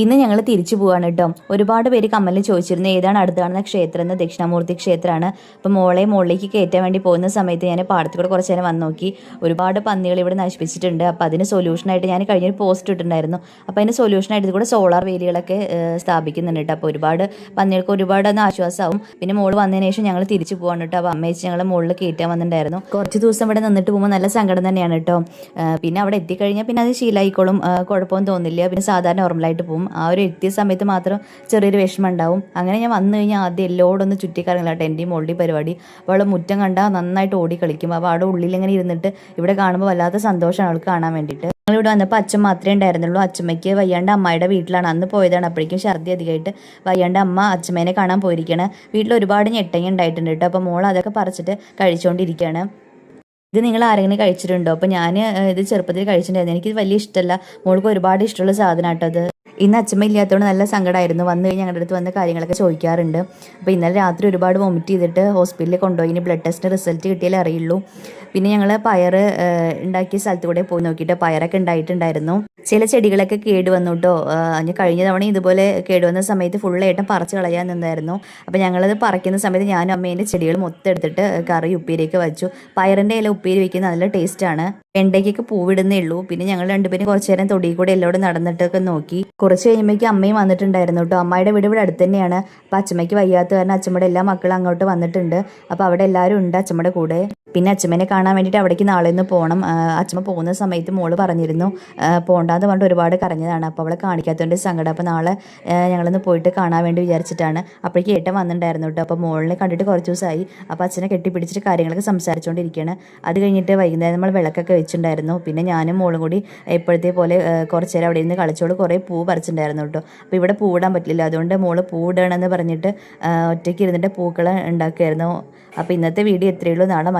ഇന്ന് ഞങ്ങൾ തിരിച്ചു പോവാണ് കേട്ടോ. ഒരുപാട് പേര് കമന്റിൽ ചോദിച്ചിരുന്നു ഏതാണ് അടുത്ത് കാണുന്ന ക്ഷേത്രം എന്ന്. ദക്ഷിണാമൂർത്തി ക്ഷേത്രമാണ്. അപ്പോൾ മോളെ മുകളിലേക്ക് കയറ്റാൻ വേണ്ടി പോകുന്ന സമയത്ത് ഞാൻ പാടത്തുകൂടെ കുറച്ച് നേരം വന്ന് നോക്കി. ഒരുപാട് പന്നികൾ ഇവിടെ നശിപ്പിച്ചിട്ടുണ്ട്. അപ്പോൾ അതിന് സൊല്യൂഷനായിട്ട് ഞാൻ കഴിഞ്ഞൊരു പോസ്റ്റ് ഇട്ടിട്ടുണ്ടായിരുന്നു. അപ്പോൾ അതിന് സൊല്യൂഷനായിട്ട് ഇത് കൂടെ സോളാർ വേലികളൊക്കെ സ്ഥാപിക്കുന്നുണ്ട് കേട്ടോ. അപ്പോൾ ഒരുപാട് പന്നികൾക്ക് ഒരുപാട് ആശ്വാസമാവും. പിന്നെ മോള് വന്നതിന് ശേഷം ഞങ്ങൾ തിരിച്ചു പോകാണ് കേട്ടോ. അപ്പോൾ അമ്മയച്ച് ഞങ്ങൾ മുകളിൽ കയറ്റാൻ വന്നിട്ടുണ്ടായിരുന്നു. കുറച്ച് ദിവസം ഇവിടെ നിന്നിട്ട് പോകുമ്പോൾ നല്ല സങ്കടം തന്നെയാണ് കേട്ടോ. പിന്നെ അവിടെ എത്തിക്കഴിഞ്ഞാൽ പിന്നെ അത് ശീലമായിക്കോളും, കുഴപ്പമൊന്നും തോന്നില്ല. പിന്നെ സാധാരണ നോർമലായിട്ട് പോകും. ആ ഒരു എത്തിയ സമയത്ത് മാത്രം ചെറിയൊരു വിഷമം ഉണ്ടാവും. അങ്ങനെ ഞാൻ വന്നു കഴിഞ്ഞാൽ ആദ്യം എല്ലോടൊന്ന് ചുറ്റിക്കറങ്ങില്ല കേട്ടോ. എൻ്റെയും മോളുടെ പരിപാടി. അപ്പോൾ അവൾ മുറ്റം കണ്ടാൽ നന്നായിട്ട് ഓടി കളിക്കും. അപ്പോൾ അവിടെ ഉള്ളിൽ ഇങ്ങനെ ഇരുന്നിട്ട് ഇവിടെ കാണുമ്പോൾ വല്ലാത്ത സന്തോഷമാണ് അവൾക്ക് കാണാൻ വേണ്ടിയിട്ട്. ഞങ്ങളിവിടെ വന്നപ്പോൾ അച്ഛൻ മാത്രമേ ഉണ്ടായിരുന്നുള്ളൂ. അച്ഛമ്മയ്ക്ക് വയ്യാണ്ട് അമ്മയുടെ വീട്ടിലാണ് അന്ന് പോയതാണ്. അപ്പോഴേക്കും ഛർദി അധികമായിട്ട് വയ്യാണ്ട് അമ്മ അച്ഛമ്മേനെ കാണാൻ പോയിരിക്കുകയാണ്. വീട്ടിൽ ഒരുപാട് ഞെട്ടങ്ങ ഉണ്ടായിട്ടുണ്ട് കേട്ടോ. അപ്പോൾ മോൾ അതൊക്കെ പറിച്ചിട്ട് കഴിച്ചുകൊണ്ടിരിക്കുകയാണ്. ഇത് നിങ്ങൾ ആരെങ്കിലും കഴിച്ചിട്ടുണ്ടോ? അപ്പോൾ ഞാൻ ഇത് ചെറുപ്പത്തിൽ കഴിച്ചിട്ടുണ്ടായിരുന്നു. എനിക്കിത് വലിയ ഇഷ്ടമല്ല. മോൾക്ക് ഒരുപാട് ഇഷ്ടമുള്ള സാധനം കേട്ടോ അത്. ഇന്ന് അച്ഛമ്മ ഇല്ലാത്തതുകൊണ്ട് നല്ല സങ്കടമായിരുന്നു. വന്നു കഴിഞ്ഞ് ഞങ്ങളുടെ അടുത്ത് വന്ന കാര്യങ്ങളൊക്കെ ചോദിക്കാറുണ്ട്. അപ്പോൾ ഇന്നലെ രാത്രി ഒരുപാട് വോമിറ്റ് ചെയ്തിട്ട് ഹോസ്പിറ്റലിൽ കൊണ്ടുപോയി. ഇനി ബ്ലഡ് ടെസ്റ്റിന് റിസൾട്ട് കിട്ടിയാലേ അറിയുള്ളൂ. പിന്നെ ഞങ്ങൾ പയർ ഉണ്ടാക്കിയ സ്ഥലത്ത് കൂടെ പോയി നോക്കിയിട്ട് പയറൊക്കെ ഉണ്ടായിട്ടുണ്ടായിരുന്നു. ചില ചെടികളൊക്കെ കേടുവന്നു കേട്ടോ. കഴിഞ്ഞ തവണ ഇതുപോലെ കേടുവന്ന സമയത്ത് ഫുള്ളായിട്ടും പറിച്ച് കളയാൻ നിന്നായിരുന്നു. അപ്പോൾ ഞങ്ങളത് പറിക്കുന്ന സമയത്ത് ഞാനും അമ്മേൻ്റെ ചെടികൾ മൊത്തം എടുത്തിട്ട് കറി ഉപ്പേരിയൊക്കെ വെച്ചു. പയറിൻ്റെ ഇല ഉപ്പേരി വയ്ക്കുന്നത് നല്ല ടേസ്റ്റാണ്. വെണ്ടയ്ക്കൊക്കെ പൂവിടുന്നേ ഉള്ളൂ. പിന്നെ ഞങ്ങൾ രണ്ടുപേരും കുറച്ച് നേരം തൊടിയിൽ കൂടെ എല്ലാവരും നടന്നിട്ടൊക്കെ നോക്കി. കുറച്ച് കഴിയുമ്പോഴേക്കും അമ്മയും വന്നിട്ടുണ്ടായിരുന്നു കേട്ടോ. അമ്മയുടെ വീട് ഇവിടെ അടുത്ത് തന്നെയാണ്. അപ്പോൾ അച്ഛമ്മയ്ക്ക് വയ്യാത്ത കാരണം അച്ഛമ്മയുടെ എല്ലാ മക്കളും അങ്ങോട്ട് വന്നിട്ടുണ്ട്. അപ്പോൾ അവിടെ എല്ലാവരും ഉണ്ട് അച്ഛമ്മയുടെ കൂടെ. പിന്നെ അച്ഛമ്മേനെ കാണാൻ വേണ്ടിയിട്ട് അവിടേക്ക് നാളെ ഒന്ന് പോകണം. അച്ഛമ്മ പോകുന്ന സമയത്ത് മോള് പറഞ്ഞിരുന്നു പോകണ്ടാന്ന് പറഞ്ഞിട്ട് ഒരുപാട് കരഞ്ഞതാണ്. അപ്പോൾ അവളെ കാണിക്കാത്തതുകൊണ്ട് സങ്കടം. അപ്പോൾ നാളെ ഞങ്ങളൊന്ന് പോയിട്ട് കാണാൻ വേണ്ടി വിചാരിച്ചിട്ടാണ്. അപ്പോഴേക്ക് ഏട്ടൻ വന്നിട്ടുണ്ടായിരുന്നു കേട്ടോ. അപ്പോൾ മോളിനെ കണ്ടിട്ട് കുറച്ച് ദിവസമായി. അപ്പോൾ അച്ഛനെ കെട്ടിപ്പിടിച്ചിട്ട് കാര്യങ്ങളൊക്കെ സംസാരിച്ചുകൊണ്ടിരിക്കുകയാണ്. അത് കഴിഞ്ഞിട്ട് വൈകുന്നേരം നമ്മൾ വിളക്കൊക്കെ വെച്ചിട്ടുണ്ടായിരുന്നു. പിന്നെ ഞാനും മോളും കൂടി എപ്പോഴത്തെ പോലെ കുറച്ച് നേരം അവിടെ ഇരുന്ന് കളിച്ചോട് കുറേ പൂ പറിച്ചിട്ടുണ്ടായിരുന്നു കേട്ടോ. അപ്പോൾ ഇവിടെ പൂവിടാൻ പറ്റില്ല. അതുകൊണ്ട് മോള് പൂവിടണമെന്ന് പറഞ്ഞിട്ട് ഒറ്റയ്ക്ക് ഇരുന്നിട്ട് പൂക്കൾ ഉണ്ടാക്കുമായിരുന്നു. അപ്പോൾ ഇന്നത്തെ വീഡിയോ എത്രയുള്ളൂ. നാളെ